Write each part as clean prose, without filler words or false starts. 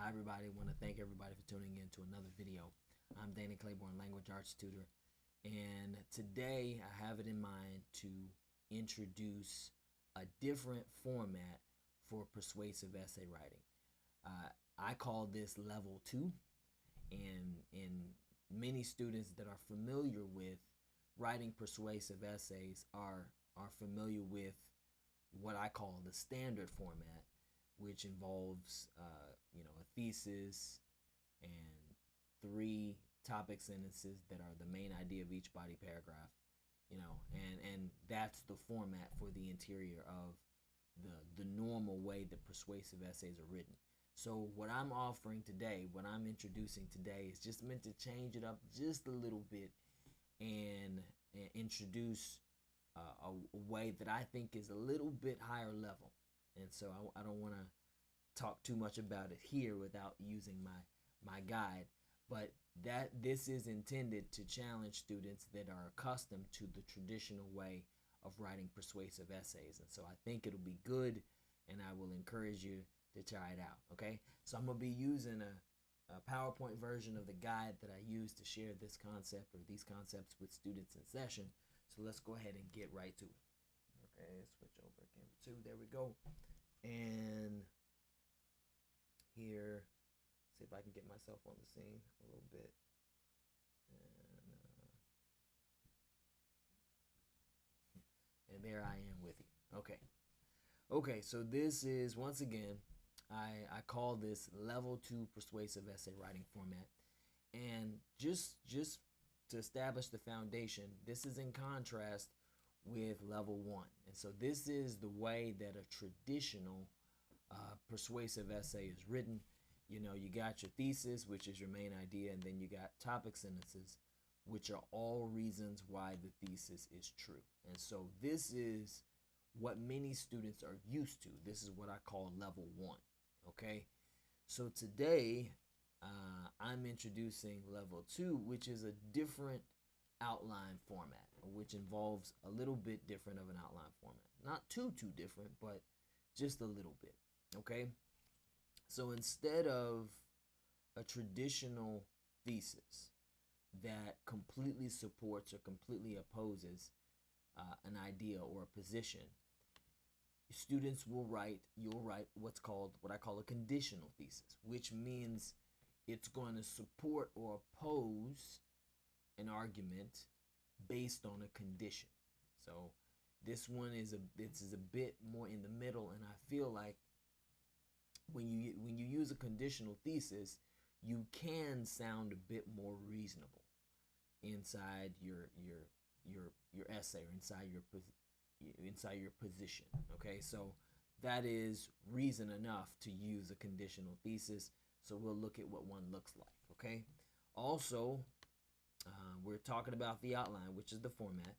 Hi everybody, I want to thank everybody for tuning in to another video. I'm Danny Claiborne, language arts tutor, and today I have it in mind to introduce a different format for persuasive essay writing. I call this level 2, and many students that are familiar with writing persuasive essays are familiar with what I call the standard format, which involves a thesis and 3 topic sentences that are the main idea of each body paragraph, and that's the format for the interior of the normal way that persuasive essays are written. So what I'm offering today, what I'm introducing today, is just meant to change it up just a little bit and introduce a way that I think is a little bit higher level. And so I don't want to talk too much about it here without using my guide, but this is intended to challenge students that are accustomed to the traditional way of writing persuasive essays. And so I think it'll be good, and I will encourage you to try it out. Okay, so I'm going to be using a PowerPoint version of the guide that I use to share this concept or these concepts with students in session. So let's go ahead and get right to it. Okay, switch over again to 2. There we go. And here, see if I can get myself on the scene a little bit. And there I am with you. Okay, so this is, once again, I call this level 2 persuasive essay writing format. And just to establish the foundation, this is in contrast with level 1. And so this is the way that a traditional persuasive essay is written. You got your thesis, which is your main idea, and then you got topic sentences, which are all reasons why the thesis is true. And so this is what many students are used to. This is what I call level 1. Okay, so today I'm introducing level 2, which is a different outline format, which involves a little bit different of an outline format. Not too different, but just a little bit. Okay, so instead of a traditional thesis that completely supports or completely opposes an idea or a position, students you'll write what I call a conditional thesis, which means it's going to support or oppose an argument based on a condition. So this one is a bit more in the middle, and I feel like when you use a conditional thesis, you can sound a bit more reasonable inside your essay or inside your position. Okay, so that is reason enough to use a conditional thesis. So we'll look at what one looks like. Okay, also we're talking about the outline, which is the format.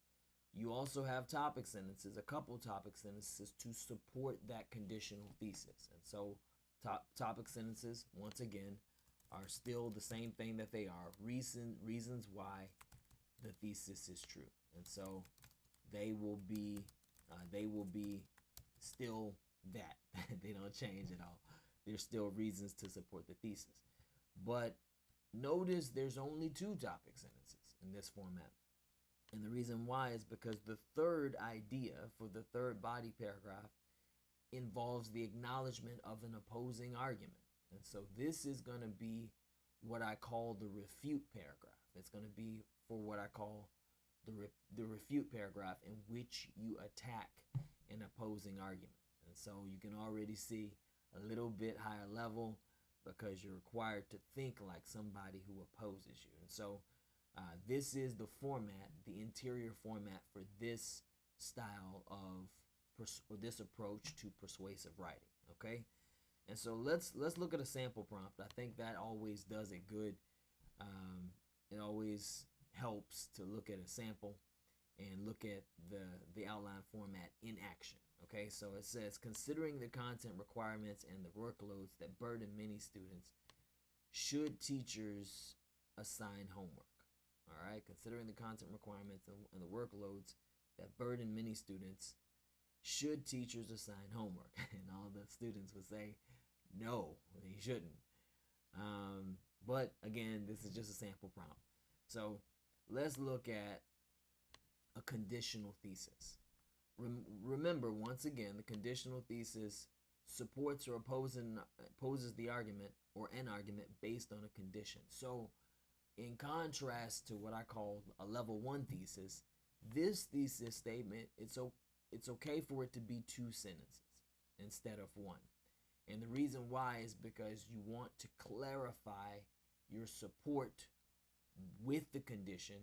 You also have topic sentences, a couple topic sentences to support that conditional thesis. And so topic sentences, once again, are still the same thing that they are, reasons why the thesis is true. And so they will be still that. They don't change at all. There's still reasons to support the thesis. But notice there's only 2 topic sentences in this format. And the reason why is because the third idea for the third body paragraph involves the acknowledgement of an opposing argument. And so this is going to be what I call the refute paragraph. It's going to be for what I call the refute paragraph, in which you attack an opposing argument. And so you can already see a little bit higher level because you're required to think like somebody who opposes you. And so this is the format, the interior format for this style of or this approach to persuasive writing. Okay, and so let's look at a sample prompt. I think that always does it good. It always helps to look at a sample and look at the outline format in action. Okay, so it says, considering the content requirements and the workloads that burden many students, should teachers assign homework? All right, considering the content requirements and the workloads that burden many students, should teachers assign homework? And all the students would say, no, they shouldn't. But again, this is just a sample prompt. So let's look at a conditional thesis. Remember, once again, the conditional thesis supports or opposes the argument or an argument based on a condition. So in contrast to what I call a level 1 thesis, this thesis statement, it's okay for it to be 2 sentences instead of 1. And the reason why is because you want to clarify your support with the condition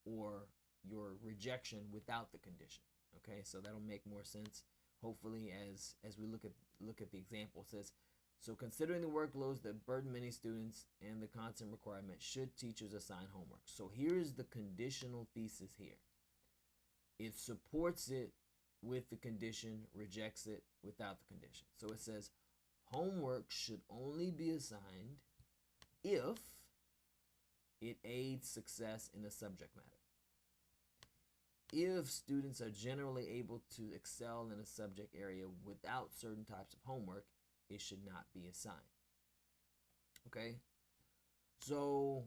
or your rejection without the condition. Okay, so that'll make more sense hopefully as we look at the example. It says, so considering the workloads that burden many students and the content requirement, should teachers assign homework? So here is the conditional thesis here. It supports it with the condition, rejects it without the condition. So it says homework should only be assigned if it aids success in a subject matter. If students are generally able to excel in a subject area without certain types of homework, it should not be assigned. Okay? So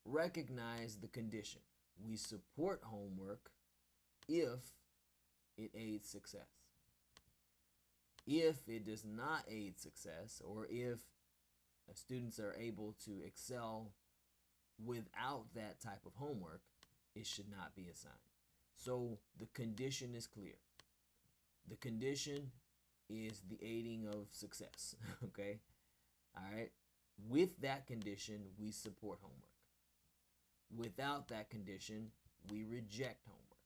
recognize the condition. We support homework if it aids success. If it does not aid success, or if students are able to excel without that type of homework, it should not be assigned. So the condition is clear. The condition is the aiding of success. Okay? All right? With that condition, we support homework. Without that condition, we reject homework.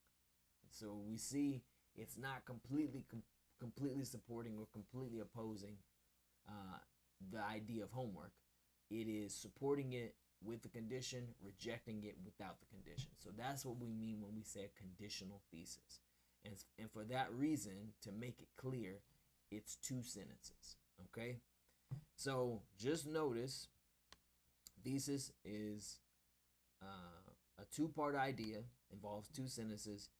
So we see it's not completely supporting or completely opposing the idea of homework. It is supporting it with the condition, rejecting it without the condition. So that's what we mean when we say a conditional thesis. And for that reason, to make it clear, it's 2 sentences. Okay? So just notice, thesis is a 2-part idea, involves 2 sentences,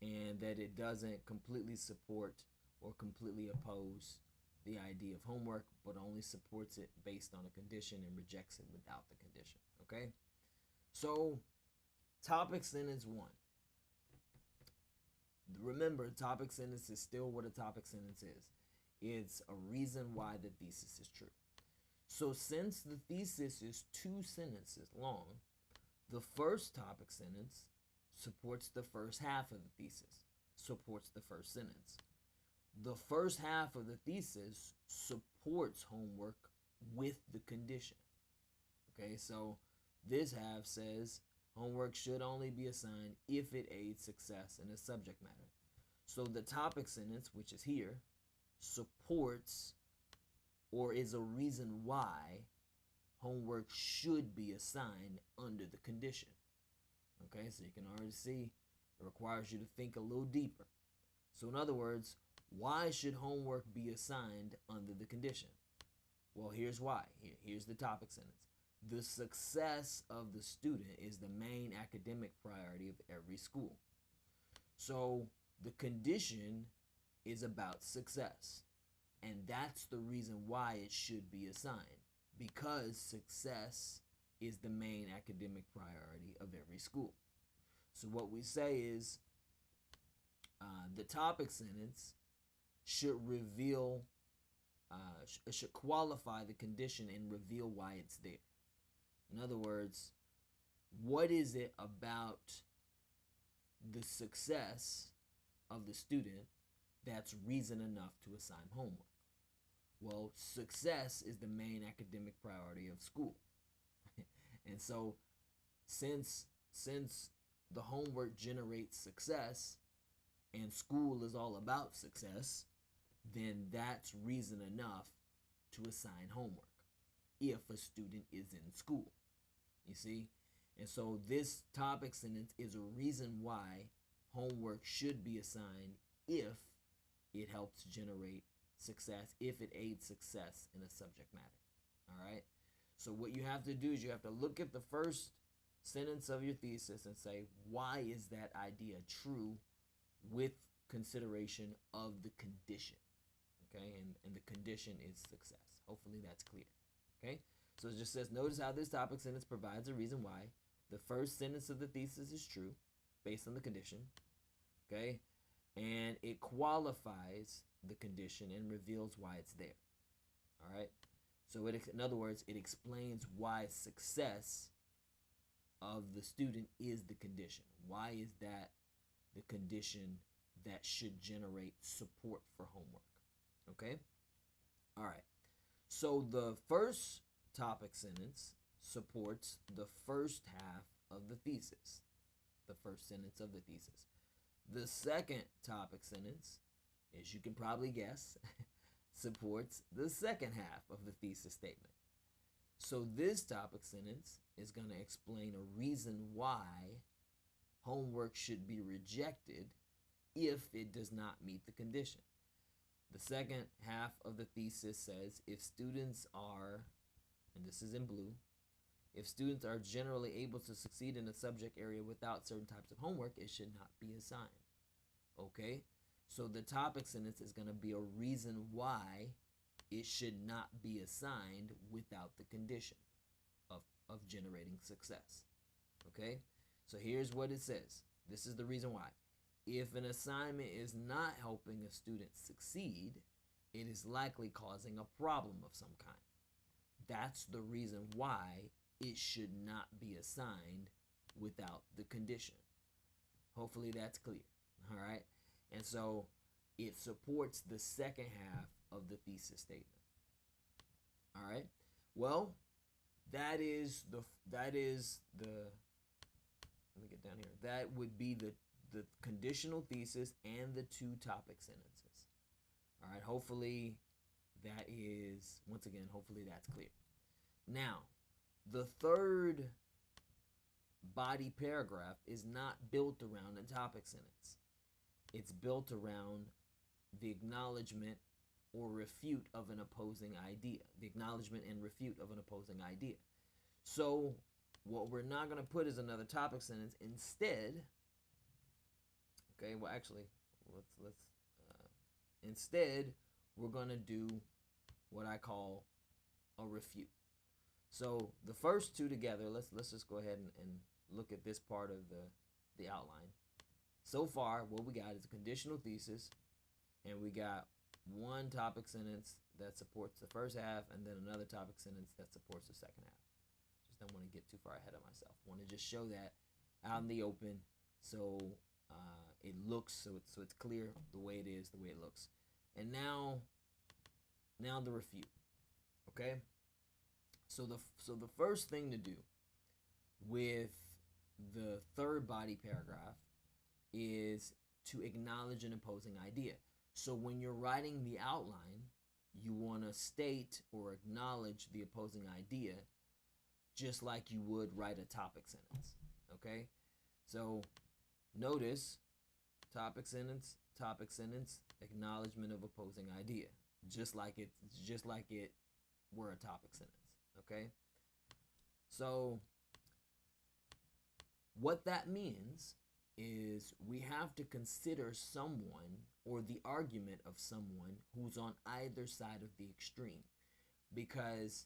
and that it doesn't completely support or completely oppose the idea of homework, but only supports it based on a condition and rejects it without the condition. Okay? So, topic sentence 1. Remember, topic sentence is still what a topic sentence is. It's a reason why the thesis is true. So, since the thesis is 2 sentences long, the first topic sentence supports the first half of the thesis, supports the first sentence. The first half of the thesis supports homework with the condition. Okay, so this half says homework should only be assigned if it aids success in a subject matter. So the topic sentence, which is here, supports or is a reason why homework should be assigned under the condition. Okay, so you can already see it requires you to think a little deeper. So in other words, why should homework be assigned under the condition? Well, here's why. Here's the topic sentence. The success of the student is the main academic priority of every school. So the condition is about success. And that's the reason why it should be assigned. Because success is the main academic priority of every school. So what we say is the topic sentence should reveal, should qualify the condition and reveal why it's there. In other words, what is it about the success of the student that's reason enough to assign homework? Well, success is the main academic priority of school. And so since the homework generates success and school is all about success, then that's reason enough to assign homework if a student is in school. You see? And so this topic sentence is a reason why homework should be assigned if it helps generate success, if it aids success in a subject matter. All right? So what you have to do is you have to look at the first sentence of your thesis and say, why is that idea true with consideration of the condition? Okay? And the condition is success. Hopefully that's clear. Okay? So it just says, notice how this topic sentence provides a reason why the first sentence of the thesis is true based on the condition. Okay? And it qualifies the condition and reveals why it's there. All right? So in other words, it explains why success of the student is the condition. Why is that the condition that should generate support for homework? Okay? All right. So the first topic sentence supports the first half of the thesis, the first sentence of the thesis. The second topic sentence, as you can probably guess, supports the second half of the thesis statement. So this topic sentence is going to explain a reason why homework should be rejected if it does not meet the condition. The second half of the thesis says if students are, and this is in blue, if students are generally able to succeed in a subject area without certain types of homework, it should not be assigned. Okay? So the topic sentence is going to be a reason why it should not be assigned without the condition of generating success. Okay? So here's what it says. This is the reason why. If an assignment is not helping a student succeed, it is likely causing a problem of some kind. That's the reason why it should not be assigned without the condition. Hopefully that's clear. All right? And so it supports the second half of the thesis statement. All right? Well, that is the let me get down here. That would be the conditional thesis and the two topic sentences. All right, hopefully that is, once again, hopefully that's clear. Now, the third body paragraph is not built around a topic sentence. It's built around the acknowledgement or refute of an opposing idea. The acknowledgement and refute of an opposing idea. So what we're not going to put is another topic sentence. Instead, okay, well actually, instead we're going to do what I call a refute. So the first two together, let's just go ahead and look at this part of the outline. So far, what we got is a conditional thesis, and we got one topic sentence that supports the first half, and then another topic sentence that supports the second half. Just don't want to get too far ahead of myself. I want to just show that out in the open, so it looks so it's clear the way it is, the way it looks. And now the refute. Okay. So the first thing to do with the third body paragraph is to acknowledge an opposing idea. So when you're writing the outline, you want to state or acknowledge the opposing idea just like you would write a topic sentence. Okay? So notice topic sentence, acknowledgement of opposing idea. Just like it were a topic sentence. Okay? So what that means is we have to consider someone or the argument of someone who's on either side of the extreme, because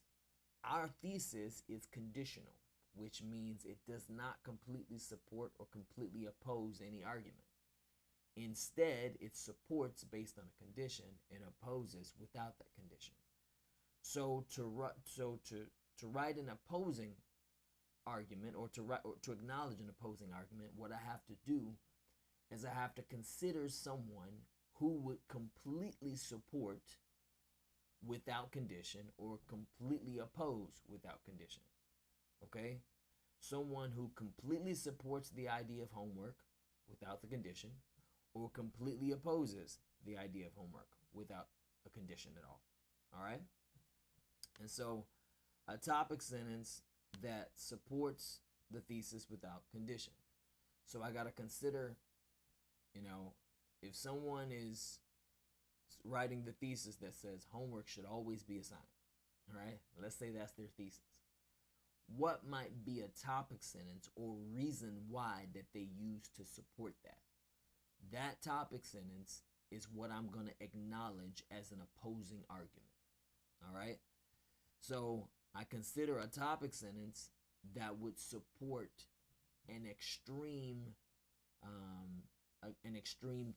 our thesis is conditional, which means it does not completely support or completely oppose any argument. Instead, it supports based on a condition and opposes without that condition. So to write an opposing argument, or to acknowledge an opposing argument, what I have to do is I have to consider someone who would completely support without condition or completely oppose without condition. Okay? Someone who completely supports the idea of homework without the condition, or completely opposes the idea of homework without a condition at all. All right? And so a topic sentence that supports the thesis without condition. So I got to consider, if someone is writing the thesis that says homework should always be assigned, all right? Let's say that's their thesis. What might be a topic sentence or reason why that they use to support that? That topic sentence is what I'm going to acknowledge as an opposing argument, all right? So I consider a topic sentence that would support an extreme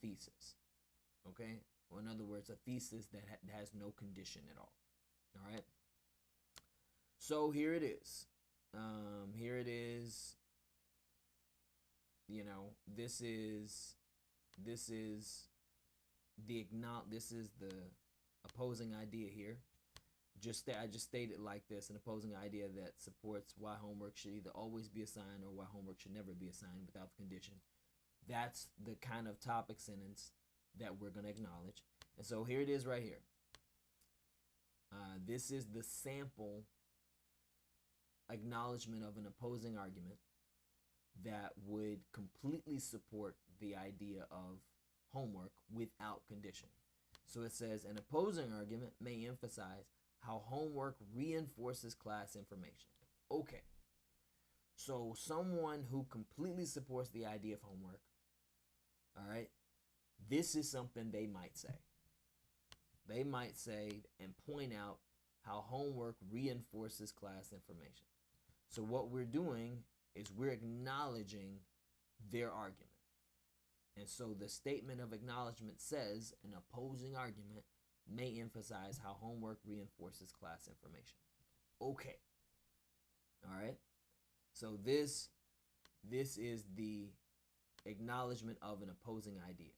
thesis. Okay, or in other words, a thesis that has no condition at all. All right. So here it is. Here it is. You know, this is the opposing idea here. I just stated like this: an opposing idea that supports why homework should either always be assigned or why homework should never be assigned without the condition. That's the kind of topic sentence that we're going to acknowledge. And so here it is right here. This is the sample acknowledgement of an opposing argument that would completely support the idea of homework without condition. So it says an opposing argument may emphasize how homework reinforces class information. Okay. So someone who completely supports the idea of homework, all right, this is something they might say. They might say and point out how homework reinforces class information. So what we're doing is we're acknowledging their argument. And so the statement of acknowledgement says an opposing argument may emphasize how homework reinforces class information. Okay. All right. So this is the acknowledgement of an opposing idea.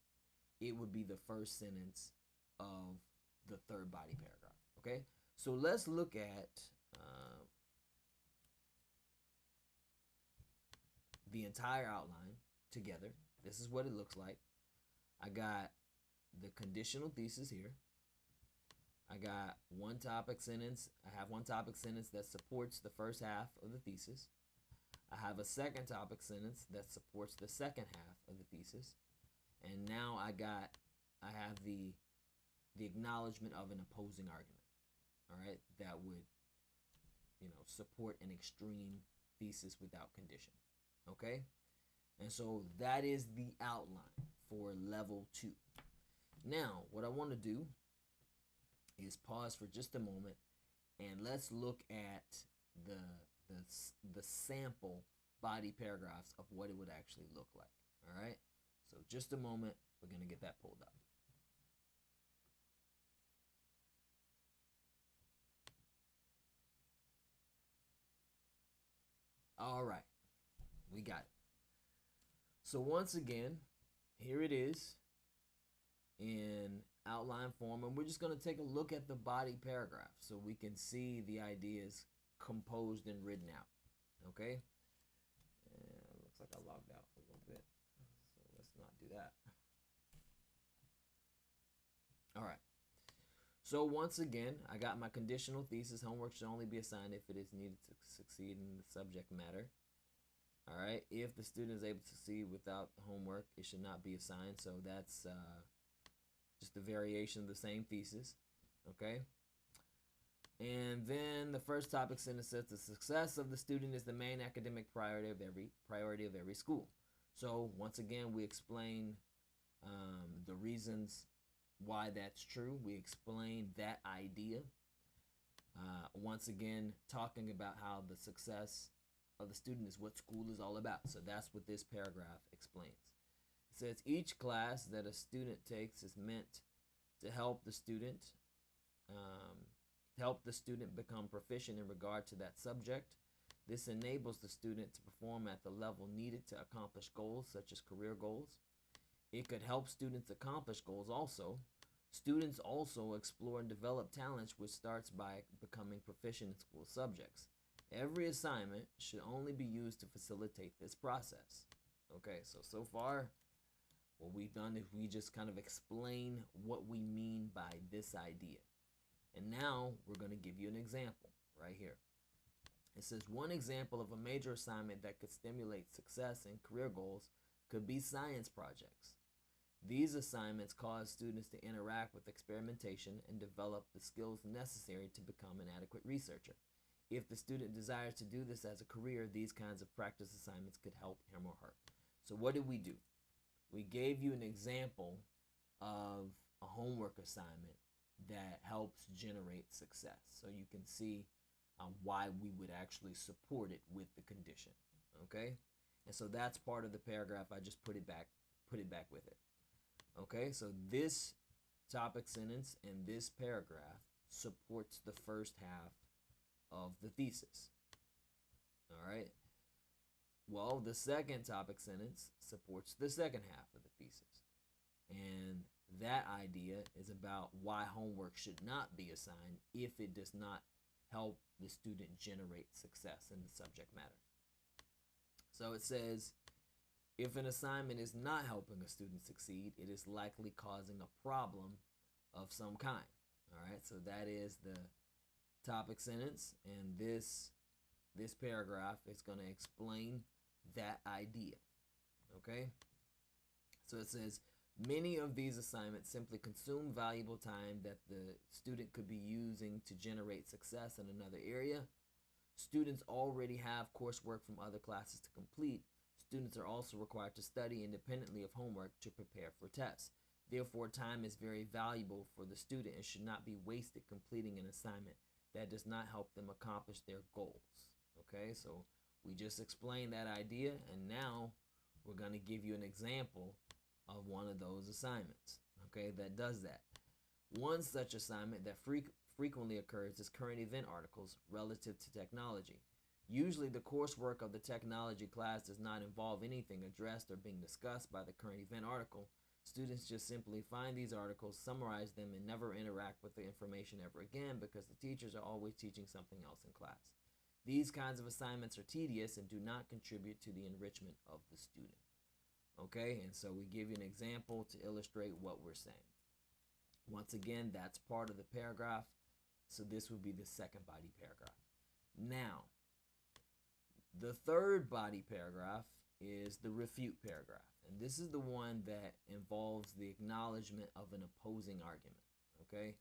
It would be the first sentence of the third body paragraph. Okay. So let's look at the entire outline together. This is what it looks like. I got the conditional thesis here. I got one topic sentence. I have one topic sentence that supports the first half of the thesis. I have a second topic sentence that supports the second half of the thesis. And now I have the acknowledgement of an opposing argument. All right, that would, support an extreme thesis without condition. Okay? And so that is the outline for level 2. Now, what I want to do is pause for just a moment and let's look at the sample body paragraphs of what it would actually look like. All right? So just a moment, we're going to get that pulled up. All right. We got it. So once again, here it is in outline form, and we're just going to take a look at the body paragraph so we can see the ideas composed and written out. Okay? And looks like I logged out a little bit, so let's not do that. All right. So once again, I got my conditional thesis. Homework should only be assigned if it is needed to succeed in the subject matter. All right. If the student is able to succeed without homework, it should not be assigned. So that's just a variation of the same thesis. Okay. And then the first topic sentence says the success of the student is the main academic priority of every school. So once again, we explain the reasons why that's true. We explain that idea. Once again, talking about how the success of the student is what school is all about. So that's what this paragraph explains. It says each class that a student takes is meant to help the student become proficient in regard to that subject. This enables the student to perform at the level needed to accomplish goals such as career goals. It could help students accomplish goals also. Students also explore and develop talents, which starts by becoming proficient in school subjects. Every assignment should only be used to facilitate this process. Okay, so far, what we've done is we just kind of explain what we mean by this idea. And now we're going to give you an example right here. It says one example of a major assignment that could stimulate success in career goals could be science projects. These assignments cause students to interact with experimentation and develop the skills necessary to become an adequate researcher. If the student desires to do this as a career, these kinds of practice assignments could help him or her. So what did we do? We gave you an example of a homework assignment that helps generate success. So you can see why we would actually support it with the condition. Okay, and so that's part of the paragraph. I just put it back with it. Okay, so this topic sentence and this paragraph supports the first half of the thesis. All right. Well, the second topic sentence supports the second half of the thesis. And that idea is about why homework should not be assigned if it does not help the student generate success in the subject matter. So it says, if an assignment is not helping a student succeed, it is likely causing a problem of some kind. All right, so that is the topic sentence, and this paragraph is going to explain that idea. Okay, so it says, many of these assignments simply consume valuable time that the student could be using to generate success in another area. Students already have coursework from other classes to complete. Students are also required to study independently of homework to prepare for tests. Therefore, time is very valuable for the student and should not be wasted completing an assignment that does not help them accomplish their goals. Okay, so we just explained that idea, and now we're going to give you an example of one of those assignments, okay, that does that. One such assignment that frequently occurs is current event articles relative to technology. Usually the coursework of the technology class does not involve anything addressed or being discussed by the current event article. Students just simply find these articles, summarize them, and never interact with the information ever again because the teachers are always teaching something else in class. These kinds of assignments are tedious and do not contribute to the enrichment of the student. Okay, and so we give you an example to illustrate what we're saying. Once again, that's part of the paragraph, so this would be the second body paragraph. Now, the third body paragraph is the refute paragraph, and this is the one that involves the acknowledgement of an opposing argument. Okay,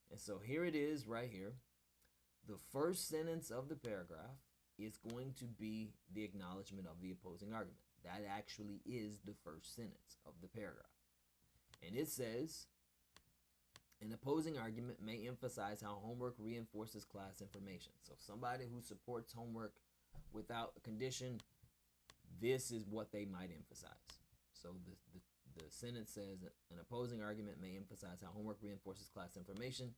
and so here it is right here. The first sentence of the paragraph is going to be the acknowledgement of the opposing argument. That actually is the first sentence of the paragraph. And it says, an opposing argument may emphasize how homework reinforces class information. So somebody who supports homework without a condition, this is what they might emphasize. So the sentence says, an opposing argument may emphasize how homework reinforces class information.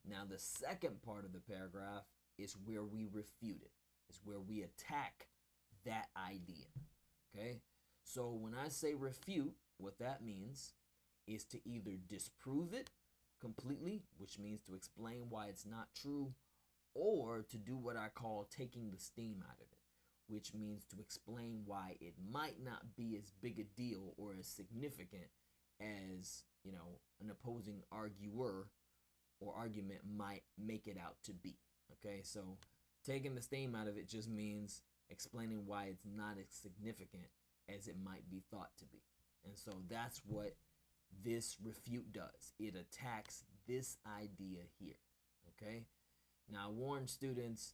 Now the second part of the paragraph is where we refute it. It's where we attack that idea. Okay, so when I say refute, what that means is to either disprove it completely, which means to explain why it's not true, or to do what I call taking the steam out of it, which means to explain why it might not be as big a deal or as significant as, you know, an opposing arguer or argument might make it out to be. Okay, so taking the steam out of it just means explaining why it's not as significant as it might be thought to be. And so that's what this refute does. It attacks this idea here. Okay, now I warn students,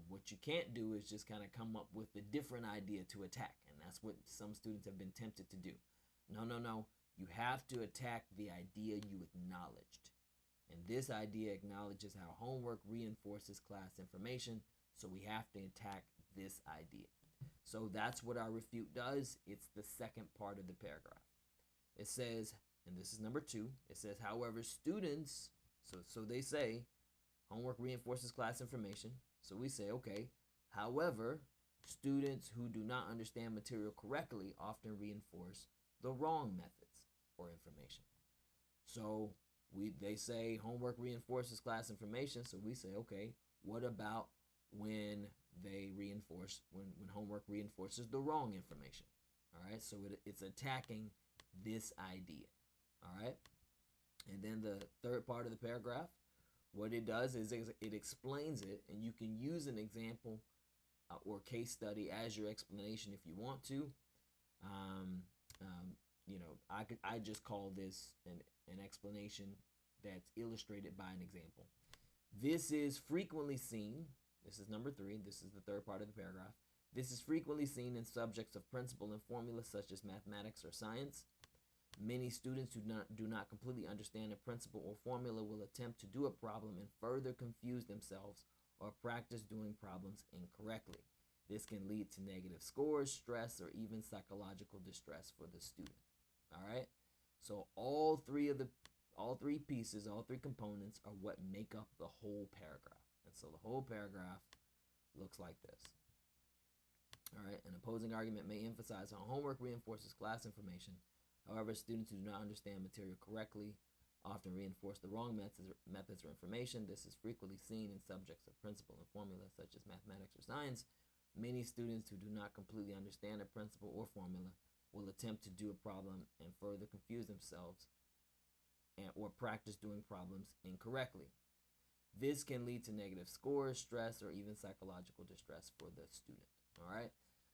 what you can't do is just kind of come up with a different idea to attack, and that's what some students have been tempted to do. No, you have to attack the idea you acknowledged. And this idea acknowledges how homework reinforces class information, so we have to attack this idea. So that's what our refute does. It's the second part of the paragraph. It says, and this is number 2, it says, however, students, so they say homework reinforces class information. So we say, okay, however, students who do not understand material correctly often reinforce the wrong methods or information. So they say homework reinforces class information. So we say, okay, what about when homework reinforces the wrong information? All right, so it's attacking this idea. All right, and then the third part of the paragraph, what it does is it explains it, and you can use an example or case study as your explanation if you want to. You know, I just call this an explanation that's illustrated by an example. This is frequently seen. This is number 3. This is the third part of the paragraph. This is frequently seen in subjects of principle and formula such as mathematics or science. Many students who do not completely understand a principle or formula will attempt to do a problem and further confuse themselves or practice doing problems incorrectly. This can lead to negative scores, stress, or even psychological distress for the student. All right? So all three pieces, all three components are what make up the whole paragraph. And so the whole paragraph looks like this. All right, an opposing argument may emphasize how homework reinforces class information. However, students who do not understand material correctly often reinforce the wrong methods or information. This is frequently seen in subjects of principle and formula such as mathematics or science. Many students who do not completely understand a principle or formula will attempt to do a problem and further confuse themselves or practice doing problems incorrectly. This can lead to negative scores, stress, or even psychological distress for the student. All right,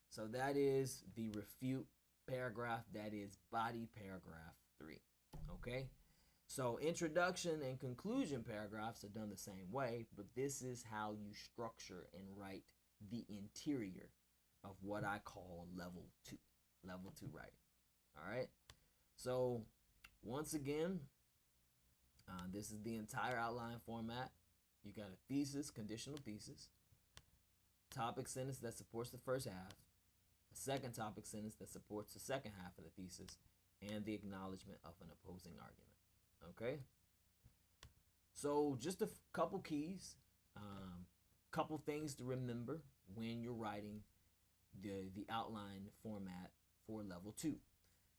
so that is the refute paragraph. That is body paragraph 3. Okay, so introduction and conclusion paragraphs are done the same way, but this is how you structure and write the interior of what I call level 2 writing. All right, so once again, this is the entire outline format. You got a thesis, conditional thesis, topic sentence that supports the first half, a second topic sentence that supports the second half of the thesis, and the acknowledgement of an opposing argument. Okay? So just a couple keys, couple things to remember when you're writing the outline format for level 2.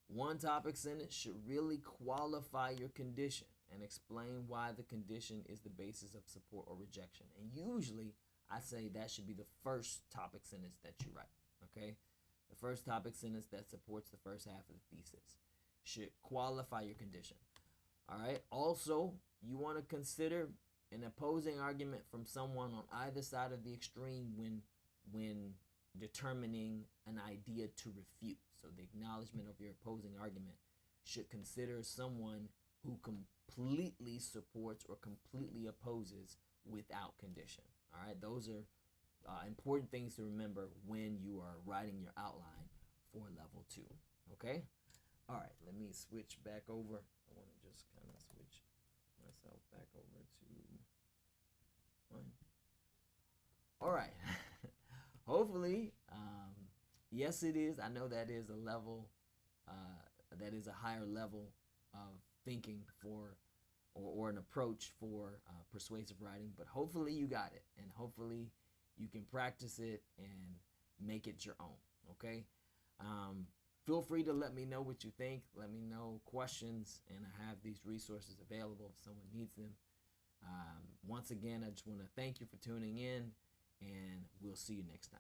One topic sentence should really qualify your condition and explain why the condition is the basis of support or rejection. And usually, I say that should be the first topic sentence that you write, okay? The first topic sentence that supports the first half of the thesis should qualify your condition, all right? Also, you want to consider an opposing argument from someone on either side of the extreme when determining an idea to refute. So the acknowledgement of your opposing argument should consider someone who completely supports or completely opposes without condition. All right, those are important things to remember when you are writing your outline for level 2. Okay, all right, let me switch back over. I want to just kind of switch myself back over to one. All right. Hopefully, yes, it is. I know that is a level, that is a higher level of thinking for, or an approach for persuasive writing. But hopefully you got it, and hopefully you can practice it and make it your own. Okay. Feel free to let me know what you think. Let me know questions, and I have these resources available if someone needs them. Once again, I just want to thank you for tuning in, and we'll see you next time.